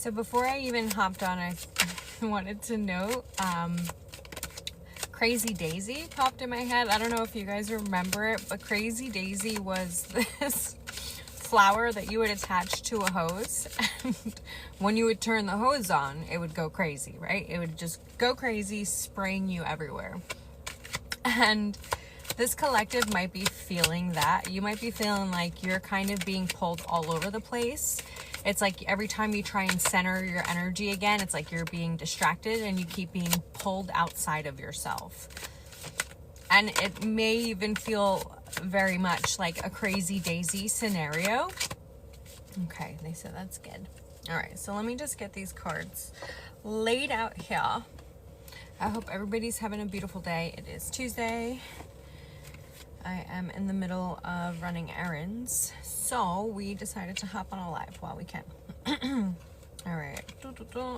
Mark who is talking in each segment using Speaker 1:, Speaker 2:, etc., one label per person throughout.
Speaker 1: So before I even hopped on, I wanted to note, Crazy Daisy popped in my head. I don't know if you guys remember it, but Crazy Daisy was this flower that you would attach to a hose. And when you would turn the hose on, it would go crazy, right? It would just go crazy, spraying you everywhere. And this collective might be feeling that. You might be feeling like you're kind of being pulled all over the place. It's like every time you try and center your energy again, it's like you're being distracted and you keep being pulled outside of yourself. And it may even feel very much like a Crazy Daisy scenario. Okay, they said that's good. All right, so let me just get these cards laid out here. I hope everybody's having a beautiful day. It is Tuesday. I am in the middle of running errands, so we decided to hop on a live while we can. All right,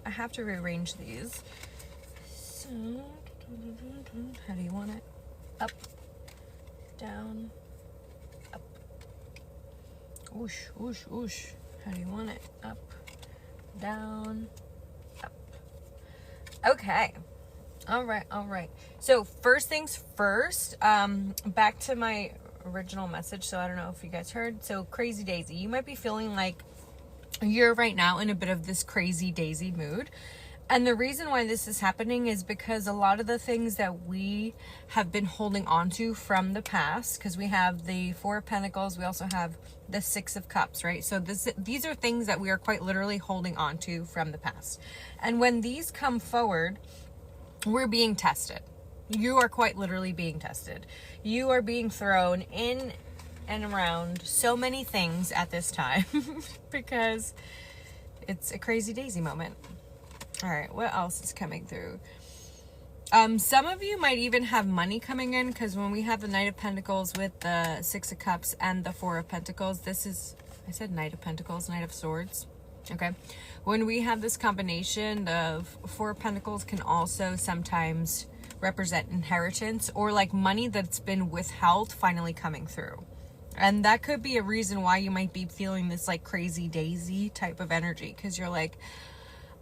Speaker 1: I have to rearrange these. So, how do you want it? Up, down, up. Whoosh, whoosh, whoosh. How do you want it? Up, down, up. Okay. All right. So first things first, back to my original message. So I don't know if you guys heard. So Crazy Daisy, you might be feeling like you're right now in a bit of this Crazy Daisy mood. And the reason why this is happening is because a lot of the things that we have been holding on to from the past, because we have the Four of Pentacles, we also have the Six of Cups, right? So these are things that we are quite literally holding on to from the past. And when these come forward, we're being tested. You are quite literally being tested. You are being thrown in and around so many things at this time because it's a Crazy Daisy moment. All right, what else is coming through? Some of you might even have money coming in, because when we have the Knight of Pentacles with the Six of Cups and the Four of Pentacles, this is, I said Knight of Pentacles, Knight of Swords. Okay, when we have this combination, the Four of Pentacles can also sometimes represent inheritance or like money that's been withheld finally coming through. And that could be a reason why you might be feeling this like Crazy Daisy type of energy, because you're like,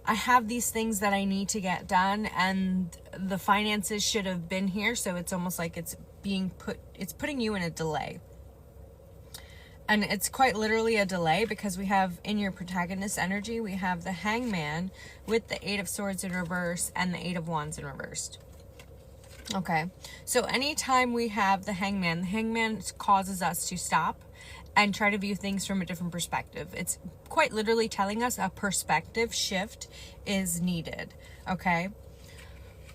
Speaker 1: I have these things that I need to get done and the finances should have been here. So it's almost like it's putting you in a delay. And it's quite literally a delay, because we have in your protagonist energy, we have the Hangman with the Eight of Swords in reverse and the Eight of Wands in reversed. Okay, so anytime we have the Hangman causes us to stop and try to view things from a different perspective. It's quite literally telling us a perspective shift is needed, okay?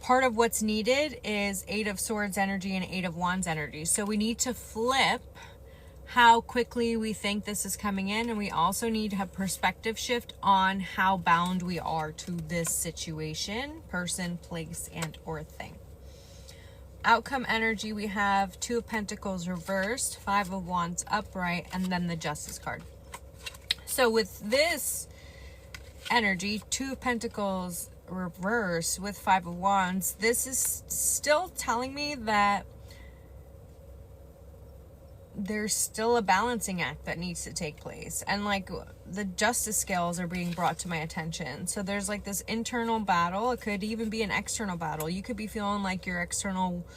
Speaker 1: Part of what's needed is Eight of Swords energy and Eight of Wands energy. So we need to flip how quickly we think this is coming in, and we also need to have perspective shift on how bound we are to this situation, person, place, and or thing. Outcome energy, we have Two of Pentacles reversed, Five of Wands upright, and then the Justice card. So with this energy, Two of Pentacles reversed with Five of Wands, this is still telling me that there's still a balancing act that needs to take place, and like the justice scales are being brought to my attention. So there's like this internal battle. It could even be an external battle. You could be feeling like your external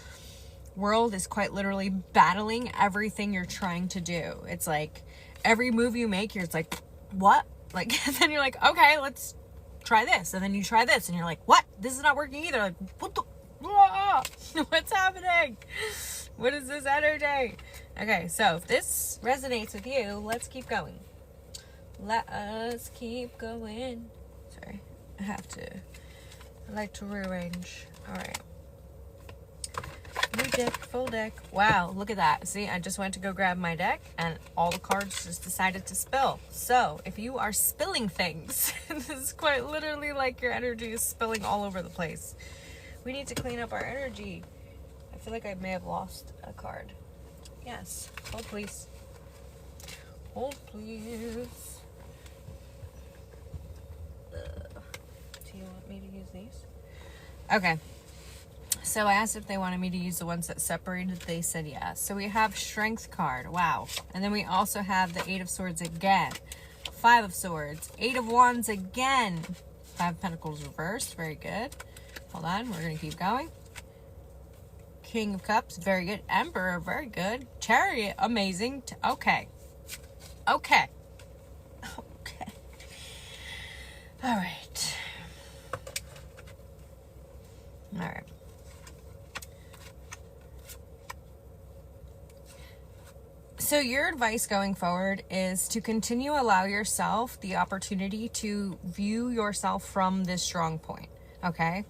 Speaker 1: world is quite literally battling everything you're trying to do. It's like every move you make, you're like, what? Like, and then you're like, okay, let's try this, and then you try this and you're like, what? This is not working either. Like, what the what's happening? What is this energy? Okay, so if this resonates with you, let's keep going. Let us keep going. Sorry, I like to rearrange. All right. New deck, full deck. Wow, look at that. See, I just went to go grab my deck and all the cards just decided to spill. So if you are spilling things, this is quite literally like your energy is spilling all over the place. We need to clean up our energy. I feel like I may have lost a card. Yes. Hold, please. Hold, please. Do you want me to use these? Okay. So I asked if they wanted me to use the ones that separated. They said yes. So we have Strength card. Wow. And then we also have the Eight of Swords again. Five of Swords. Eight of Wands again. Five of Pentacles reversed. Very good. Hold on. We're going to keep going. King of Cups. Very good. Emperor. Very good. Chariot. Amazing. Okay. Okay. Okay. All right. All right. So your advice going forward is to continue allow yourself the opportunity to view yourself from this strong point, okay?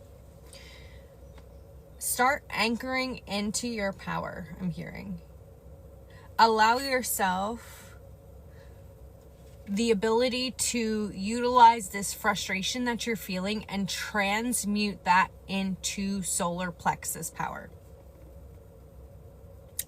Speaker 1: Start anchoring into your power, I'm hearing. Allow yourself the ability to utilize this frustration that you're feeling and transmute that into solar plexus power.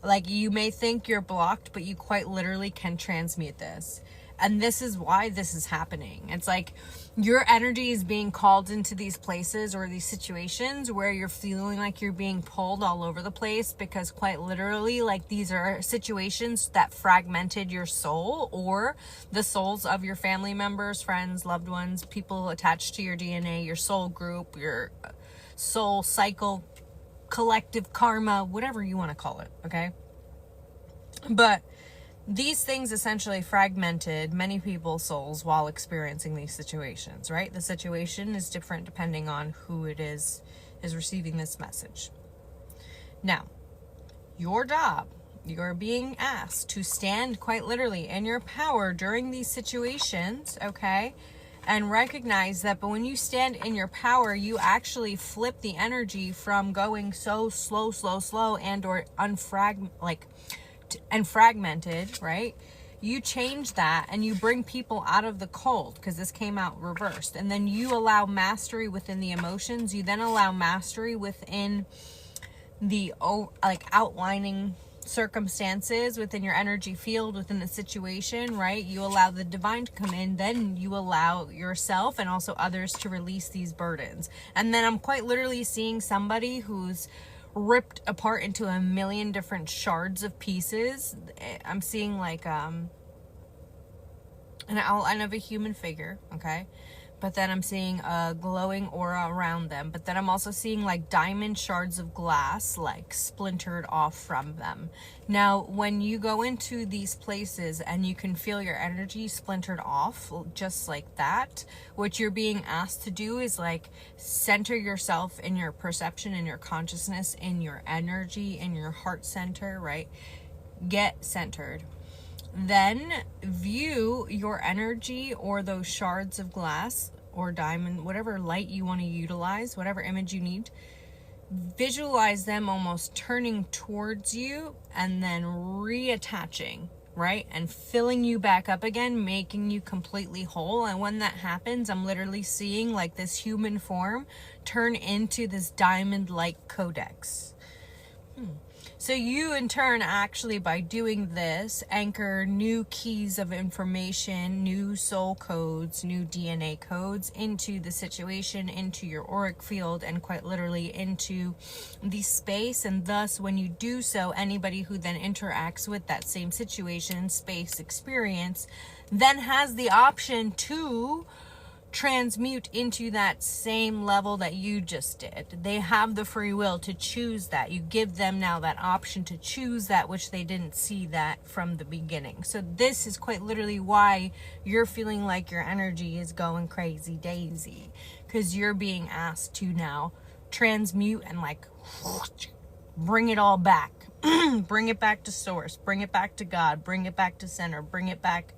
Speaker 1: Like, you may think you're blocked, but you quite literally can transmute this. And this is why this is happening. It's like your energy is being called into these places or these situations where you're feeling like you're being pulled all over the place, because quite literally, like, these are situations that fragmented your soul or the souls of your family members, friends, loved ones, people attached to your DNA, your soul group, your soul cycle, collective karma, whatever you want to call it, okay? But these things essentially fragmented many people's souls while experiencing these situations, right? The situation is different depending on who it is receiving this message. Now, your job, you're being asked to stand quite literally in your power during these situations, okay? And recognize that, but when you stand in your power, you actually flip the energy from going so slow and or fragmented, right? You change that and you bring people out of the cold, because this came out reversed. And then you allow mastery within the emotions. You then allow mastery within the outlining circumstances within your energy field, within the situation, right? You allow the divine to come in, then you allow yourself and also others to release these burdens. And then I'm quite literally seeing somebody who's ripped apart into a million different shards of pieces. I'm seeing like an outline of a human figure, okay? But then I'm seeing a glowing aura around them. But then I'm also seeing like diamond shards of glass, like splintered off from them. Now, when you go into these places and you can feel your energy splintered off, just like that, what you're being asked to do is like center yourself in your perception, in your consciousness, in your energy, in your heart center, right? Get centered. Then view your energy or those shards of glass or diamond, whatever light you want to utilize, whatever image you need. Visualize them almost turning towards you and then reattaching, right? And filling you back up again, making you completely whole. And when that happens, I'm literally seeing like this human form turn into this diamond-like Codex. So you in turn actually, by doing this, anchor new keys of information, new soul codes, new DNA codes into the situation, into your auric field, and quite literally into the space. And thus, when you do so, anybody who then interacts with that same situation, space, experience, then has the option to transmute into that same level that you just did. They have the free will to choose that. You give them now that option to choose that which they didn't see that from the beginning. So this is quite literally why you're feeling like your energy is going crazy daisy, because you're being asked to now transmute and like bring it all back. Bring it back to source, bring it back to God, bring it back to center, bring it back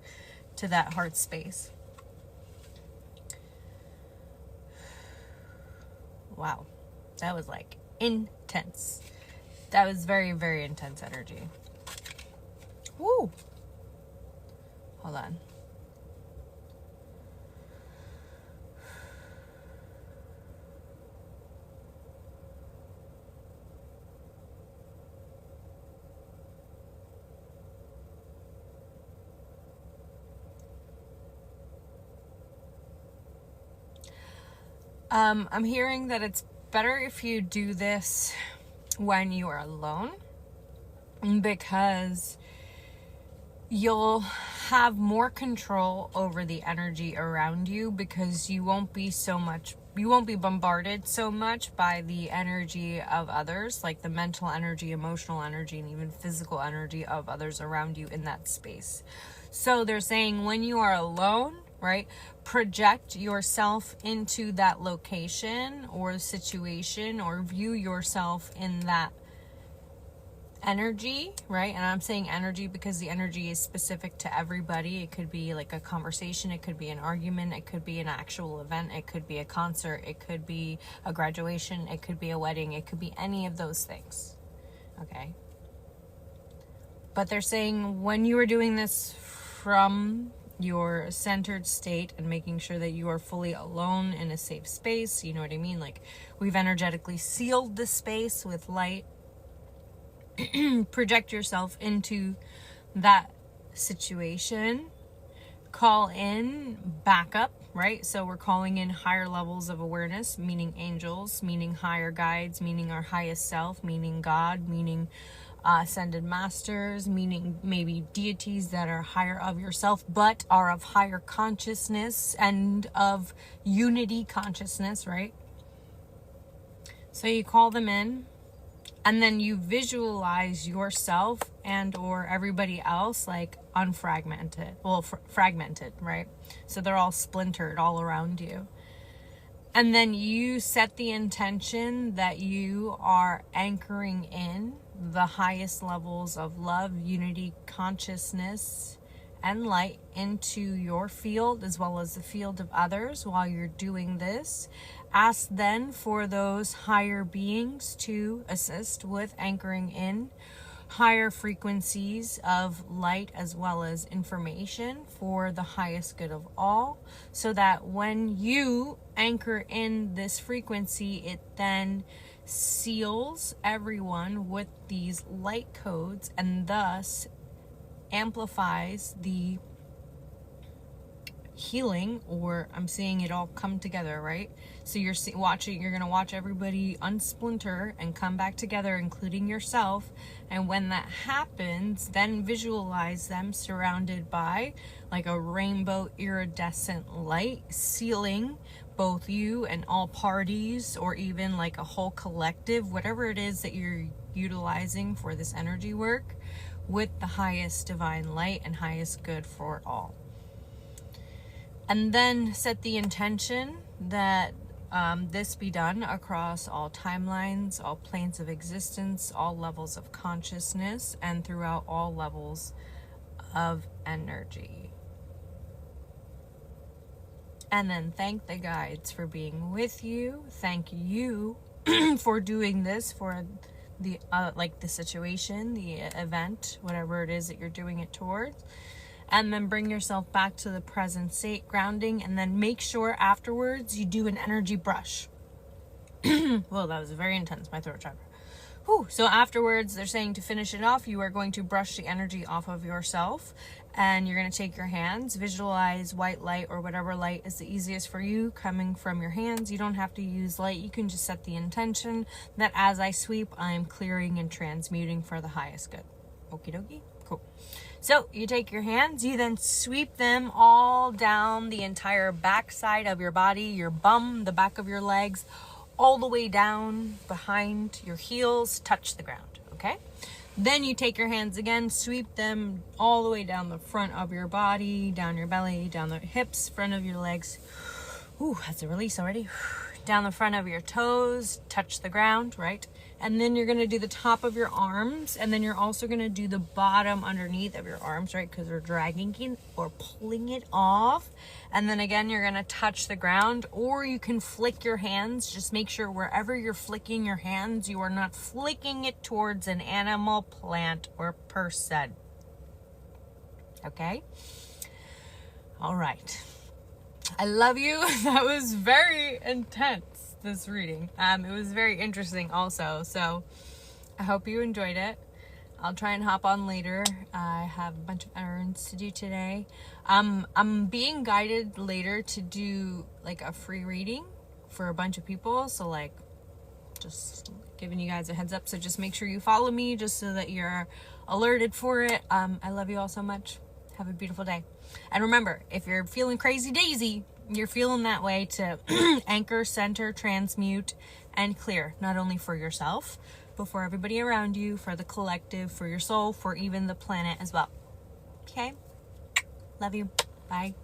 Speaker 1: to that heart space. Wow, that was like intense. That was very, very intense energy. Woo! Hold on. I'm hearing that it's better if you do this when you are alone, because you'll have more control over the energy around you, because you won't be bombarded so much by the energy of others, like the mental energy, emotional energy, and even physical energy of others around you in that space. So they're saying when you are alone, right, project yourself into that location or situation, or view yourself in that energy, right? And I'm saying energy because the energy is specific to everybody. It could be like a conversation, it could be an argument, it could be an actual event, it could be a concert, it could be a graduation, it could be a wedding, it could be any of those things. Okay? But they're saying when you are doing this from your centered state and making sure that you are fully alone in a safe space, you know what I mean? Like, we've energetically sealed the space with light. Project yourself into that situation. Call in backup, right? So we're calling in higher levels of awareness, meaning angels, meaning higher guides, meaning our highest self, meaning God, meaning ascended masters, meaning maybe deities that are higher of yourself, but are of higher consciousness and of unity consciousness, right? So you call them in. And then you visualize yourself and or everybody else like unfragmented, fragmented, right? So they're all splintered all around you. And then you set the intention that you are anchoring in the highest levels of love, unity, consciousness, and light into your field as well as the field of others while you're doing this. Ask then for those higher beings to assist with anchoring in higher frequencies of light as well as information for the highest good of all, so that when you anchor in this frequency, it then seals everyone with these light codes and thus amplifies the healing, or I'm seeing it all come together, right? So you're going to watch everybody unsplinter and come back together, including yourself. And when that happens, then visualize them surrounded by like a rainbow iridescent light, sealing both you and all parties, or even like a whole collective, whatever it is that you're utilizing for this energy work, with the highest divine light and highest good for all. And then set the intention that this be done across all timelines, all planes of existence, all levels of consciousness, and throughout all levels of energy. And then thank the guides for being with you. Thank you for doing this for the the situation, the event, whatever it is that you're doing it towards. And then bring yourself back to the present state, grounding, and then make sure afterwards you do an energy brush. Well, that was very intense, my throat chakra. Whew. So afterwards, they're saying to finish it off, you are going to brush the energy off of yourself, and you're going to take your hands, visualize white light or whatever light is the easiest for you coming from your hands. You don't have to use light. You can just set the intention that as I sweep, I'm clearing and transmuting for the highest good. Okie dokie. Cool. So you take your hands, you then sweep them all down the entire back side of your body, your bum, the back of your legs, all the way down behind your heels, touch the ground, okay? Then you take your hands again, sweep them all the way down the front of your body, down your belly, down the hips, front of your legs. Ooh, that's a release already. Down the front of your toes, touch the ground, right? And then you're going to do the top of your arms, and then you're also going to do the bottom underneath of your arms, right? Because we're dragging it or pulling it off. And then again, you're going to touch the ground, or you can flick your hands. Just make sure wherever you're flicking your hands, you are not flicking it towards an animal, plant, or person. Okay? All right. I love you. That was very intense, this reading. It was very interesting also. So I hope you enjoyed it. I'll try and hop on later. I have a bunch of errands to do today. I'm being guided later to do like a free reading for a bunch of people. So like just giving you guys a heads up. So just make sure you follow me just so that you're alerted for it. I love you all so much. Have a beautiful day. And remember, if you're feeling crazy daisy, you're feeling that way to anchor, center, transmute, and clear, not only for yourself, but for everybody around you, for the collective, for your soul, for even the planet as well. Okay? Love you. Bye.